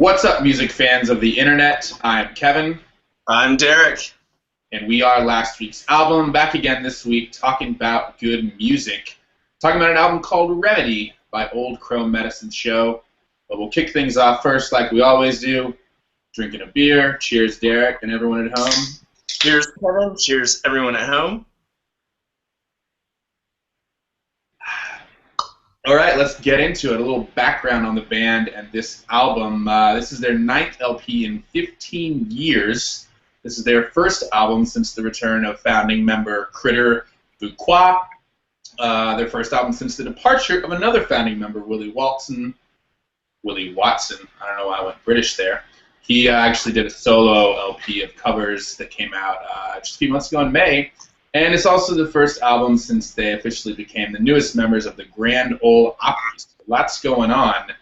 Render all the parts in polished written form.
What's up, music fans of the internet? I'm Kevin. I'm Derek. And we are last week's album, back again this week, talking about good music. Talking about an album called Remedy by Old Crow Medicine Show. But we'll kick things off first, like we always do. Drinking a beer. Cheers, Derek, and everyone at home. Cheers, Kevin. Cheers, everyone at home. All right, let's get into it. A little background on the band and this album. This is their 9th LP in 15 years. This is their first album since the return of founding member Critter Fuqua. Their first album since the departure of another founding member, Willie Watson. I don't know why I went British there. He actually did a solo LP of covers that came out just a few months ago in May. And it's also the first album since they officially became the newest members of the Grand Ole Opry. So lots going on,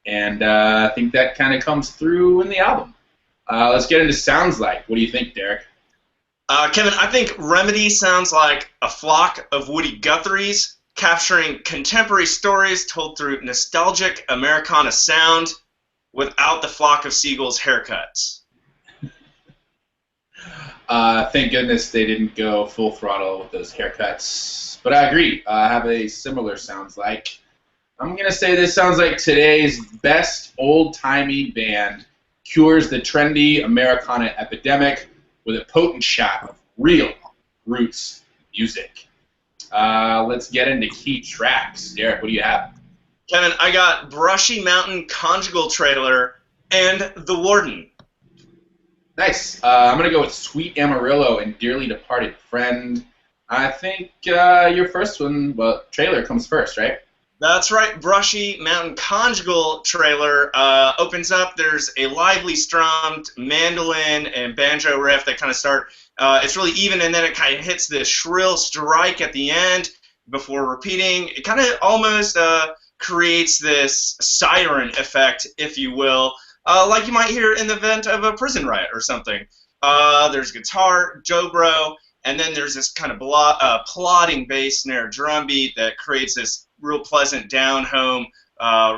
and I think that kind of comes through in the album. Let's get into sounds like. What do you think, Derek? Kevin, I think Remedy sounds like a flock of Woodie Guthries, capturing contemporary stories told through nostalgic Americana sound without the Flock of Seagulls haircuts. Thank goodness they didn't go full throttle with those haircuts. But I agree. I have a similar sounds like. I'm going to say this sounds like today's best old-timey band cures the trendy Americana epidemic with a potent shot of real roots music. Let's get into key tracks. Derek, what do you have? Kevin, I got Brushy Mountain Conjugal Trailer and The Warden. Nice. I'm going to go with Sweet Amarillo and Dearly Departed Friend. I think your first one, well, trailer comes first, right? That's right. Brushy Mountain Conjugal Trailer opens up. There's a lively strummed mandolin and banjo riff that kind of start. It's really even, and then it kind of hits this shrill strike at the end before repeating. It kind of almost creates this siren effect, if you will. Like you might hear in the event of a prison riot or something. There's guitar, dobro, and then there's this kind of plodding bass snare drum beat that creates this real pleasant down-home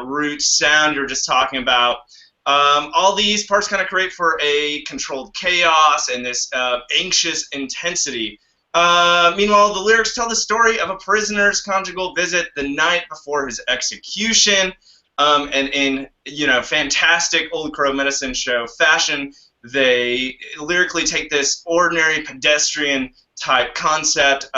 root sound you're just talking about. All these parts kind of create for a controlled chaos and this anxious intensity. Meanwhile, the lyrics tell the story of a prisoner's conjugal visit the night before his execution. And in fantastic Old Crow Medicine Show fashion, they lyrically take this ordinary pedestrian type concept,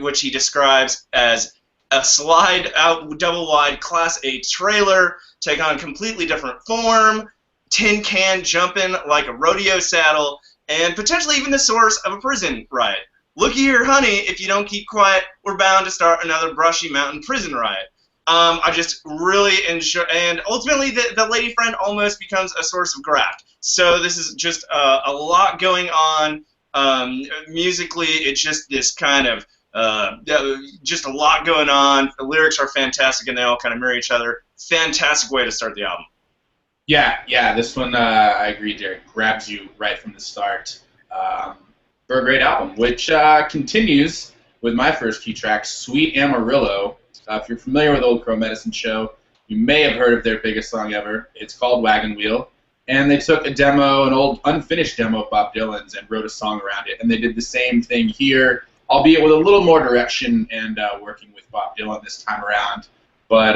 which he describes as a slide out double wide Class A trailer, take on completely different form, tin can jumping like a rodeo saddle, and potentially even the source of a prison riot. Looky here, honey, if you don't keep quiet, we're bound to start another Brushy Mountain prison riot. I just really enjoy, and ultimately the lady friend almost becomes a source of graft. So this is just a lot going on. Musically, it's just this kind of just a lot going on. The lyrics are fantastic, and they all kind of mirror each other. Fantastic way to start the album. Yeah, this one, I agree, Derek, grabs you right from the start for a great album, which continues with my first key track, Sweet Amarillo. If you're familiar with Old Crow Medicine Show, you may have heard of their biggest song ever. It's called Wagon Wheel. And they took a demo, an old unfinished demo of Bob Dylan's, and wrote a song around it. And they did the same thing here, albeit with a little more direction and working with Bob Dylan this time around. But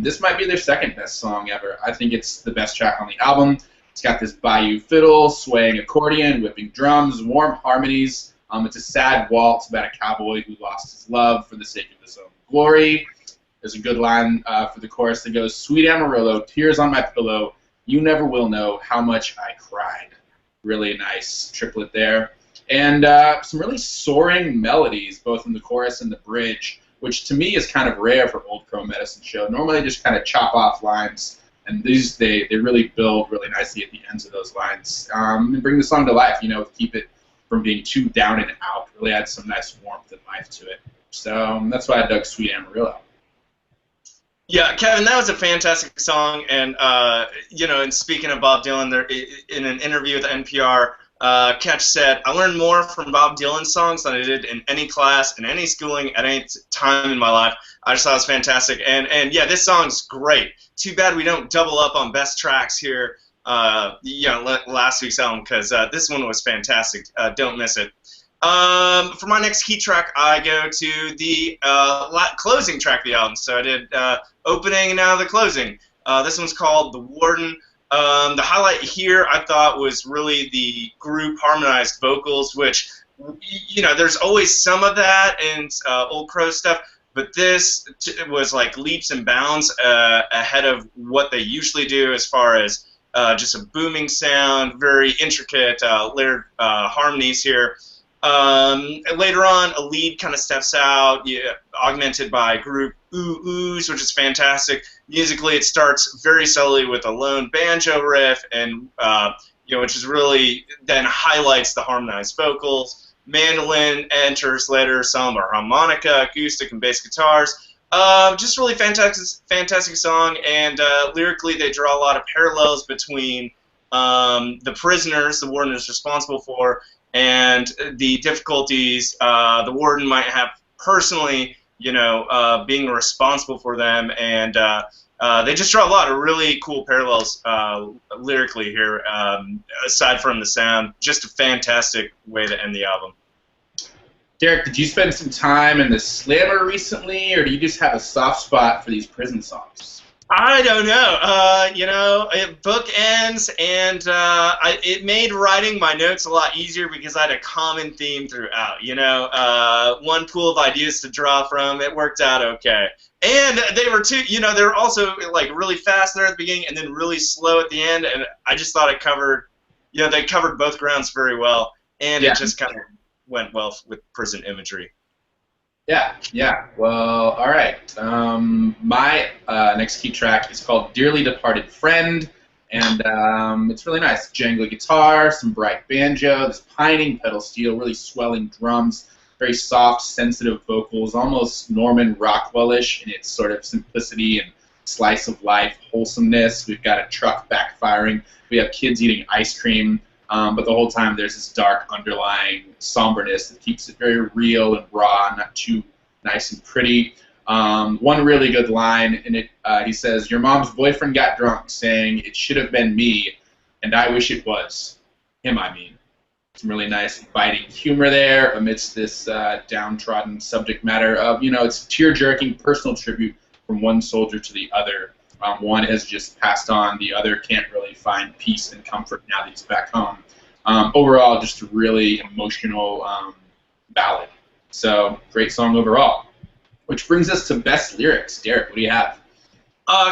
this might be their second best song ever. I think it's the best track on the album. It's got this bayou fiddle, swaying accordion, whipping drums, warm harmonies. It's a sad waltz about a cowboy who lost his love for the sake of his own glory. There's a good line for the chorus that goes, Sweet Amarillo, tears on my pillow, you never will know how much I cried. Really nice triplet there. And some really soaring melodies, both in the chorus and the bridge, which to me is kind of rare for Old Crow Medicine Show. Normally they just kind of chop off lines, and these they really build really nicely at the ends of those lines and bring the song to life, keep it from being too down and out. Really add some nice warmth and life to it. So that's why I dug Sweet Amarillo. Yeah, Kevin, that was a fantastic song, and and speaking of Bob Dylan, there in an interview with NPR, Ketch said, I learned more from Bob Dylan songs than I did in any class, in any schooling, at any time in my life. I just thought it was fantastic. And yeah, this song's great. Too bad we don't double up on best tracks here, last week's album, because this one was fantastic. Don't miss it. For my next key track, I go to the closing track of the album. So I did opening and now the closing. This one's called The Warden. The highlight here, I thought, was really the group harmonized vocals, which, there's always some of that in Old Crow stuff, but this was like leaps and bounds ahead of what they usually do as far as just a booming sound, very intricate layered harmonies here. Later on, a lead kind of steps out, augmented by group ooh-oohs, which is fantastic. Musically, it starts very slowly with a lone banjo riff, and which is really then highlights the harmonized vocals. Mandolin enters later, some are harmonica, acoustic, and bass guitars. Just really fantastic song, and lyrically they draw a lot of parallels between the prisoners the warden is responsible for and the difficulties the warden might have personally, being responsible for them, and they just draw a lot of really cool parallels lyrically here, aside from the sound. Just a fantastic way to end the album. Derek, did you spend some time in the Slammer recently, or do you just have a soft spot for these prison songs? I don't know. It bookends, and it made writing my notes a lot easier because I had a common theme throughout. One pool of ideas to draw from. It worked out okay. And they were they were also like really fast there at the beginning and then really slow at the end. And I just thought it covered, they covered both grounds very well, and it just kind of went well with prison imagery. Yeah. Well, all right. My next key track is called Dearly Departed Friend, and it's really nice. Jangly guitar, some bright banjo, this pining pedal steel, really swelling drums, very soft, sensitive vocals, almost Norman Rockwell-ish in its sort of simplicity and slice of life wholesomeness. We've got a truck backfiring. We have kids eating ice cream. But the whole time there's this dark underlying somberness that keeps it very real and raw, not too nice and pretty. One really good line in it, he says, "Your mom's boyfriend got drunk, saying it should have been me, and I wish it was. Him, I mean." Some really nice biting humor there amidst this downtrodden subject matter of, it's tear-jerking personal tribute from one soldier to the other. One has just passed on. The other can't really find peace and comfort now that he's back home. Overall, just a really emotional ballad. So, great song overall. Which brings us to best lyrics. Derek, what do you have?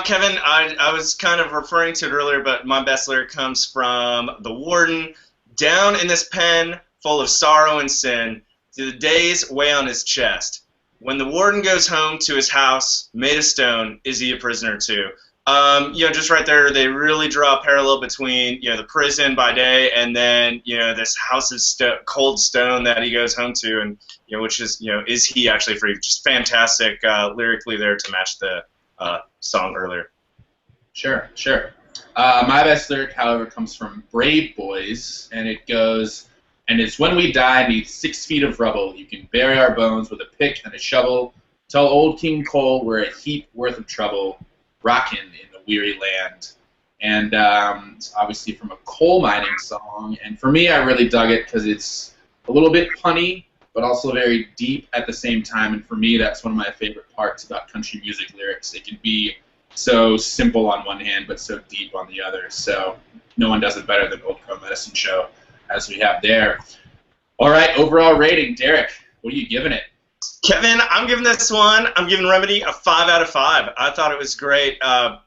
Kevin, I was kind of referring to it earlier, but my best lyric comes from the Warden. Down in this pen, full of sorrow and sin, do the days weigh on his chest. When the warden goes home to his house, made of stone, is he a prisoner too? Just right there, they really draw a parallel between, the prison by day and then, this house of cold stone that he goes home to, and, which is, is he actually free? Just fantastic lyrically there to match the song earlier. Sure. My best lyric, however, comes from Brave Boys, and it goes... And it's when we die 'neath 6 feet of rubble, you can bury our bones with a pick and a shovel. Tell old King Cole we're a heap worth of trouble, rockin' in the weary land. And it's obviously from a coal mining song. And for me, I really dug it because it's a little bit punny, but also very deep at the same time. And for me, that's one of my favorite parts about country music lyrics. They can be so simple on one hand, but so deep on the other. So no one does it better than Old Crow Medicine Show, as we have there. All right, overall rating, Derek, what are you giving it? Kevin, I'm giving this one, I'm giving Remedy a 5 out of 5. I thought it was great. I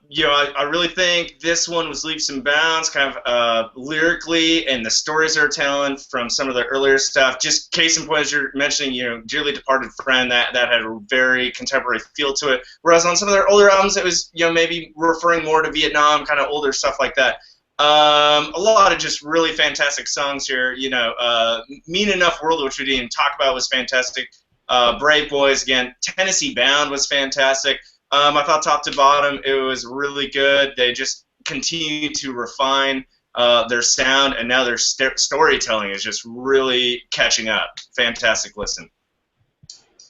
really think this one was leaps and bounds, kind of lyrically, and the stories they're telling from some of the earlier stuff. Just case in point, as you're mentioning, Dearly Departed Friend, that had a very contemporary feel to it. Whereas on some of their older albums, it was, maybe referring more to Vietnam, kind of older stuff like that. A lot of just really fantastic songs here. Mean Enough World, which we didn't even talk about, was fantastic. Brave Boys, again. Tennessee Bound was fantastic. I thought top to bottom it was really good. They just continue to refine their sound, and now their storytelling is just really catching up. Fantastic listen.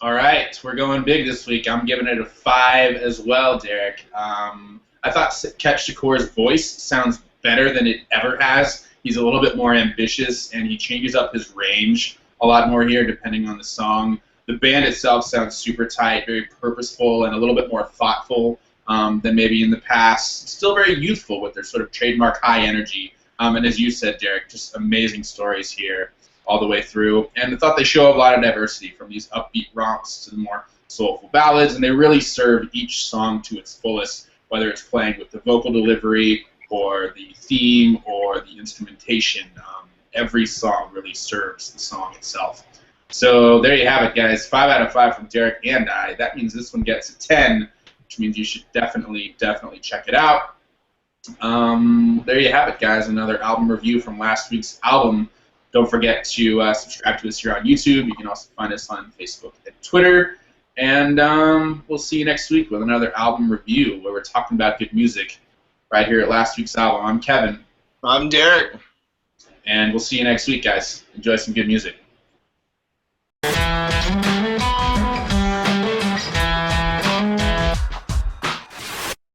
All right, we're going big this week. I'm giving it a 5 as well, Derek. I thought Ketch Shakur's voice sounds better than it ever has. He's a little bit more ambitious, and he changes up his range a lot more here depending on the song. The band itself sounds super tight, very purposeful, and a little bit more thoughtful than maybe in the past. Still very youthful with their sort of trademark high energy. And as you said, Derek, just amazing stories here all the way through. And I thought they show a lot of diversity from these upbeat romps to the more soulful ballads, and they really serve each song to its fullest, whether it's playing with the vocal delivery or the theme or the instrumentation. Every song really serves the song itself. So there you have it, guys. 5 out of 5 from Derek and I. That means this one gets a 10, which means you should definitely check it out. There you have it, guys. Another album review from last week's album. Don't forget to subscribe to us here on YouTube. You can also find us on Facebook and Twitter. And we'll see you next week with another album review where we're talking about good music right here at last week's album. I'm Kevin. I'm Derek. And we'll see you next week, guys. Enjoy some good music.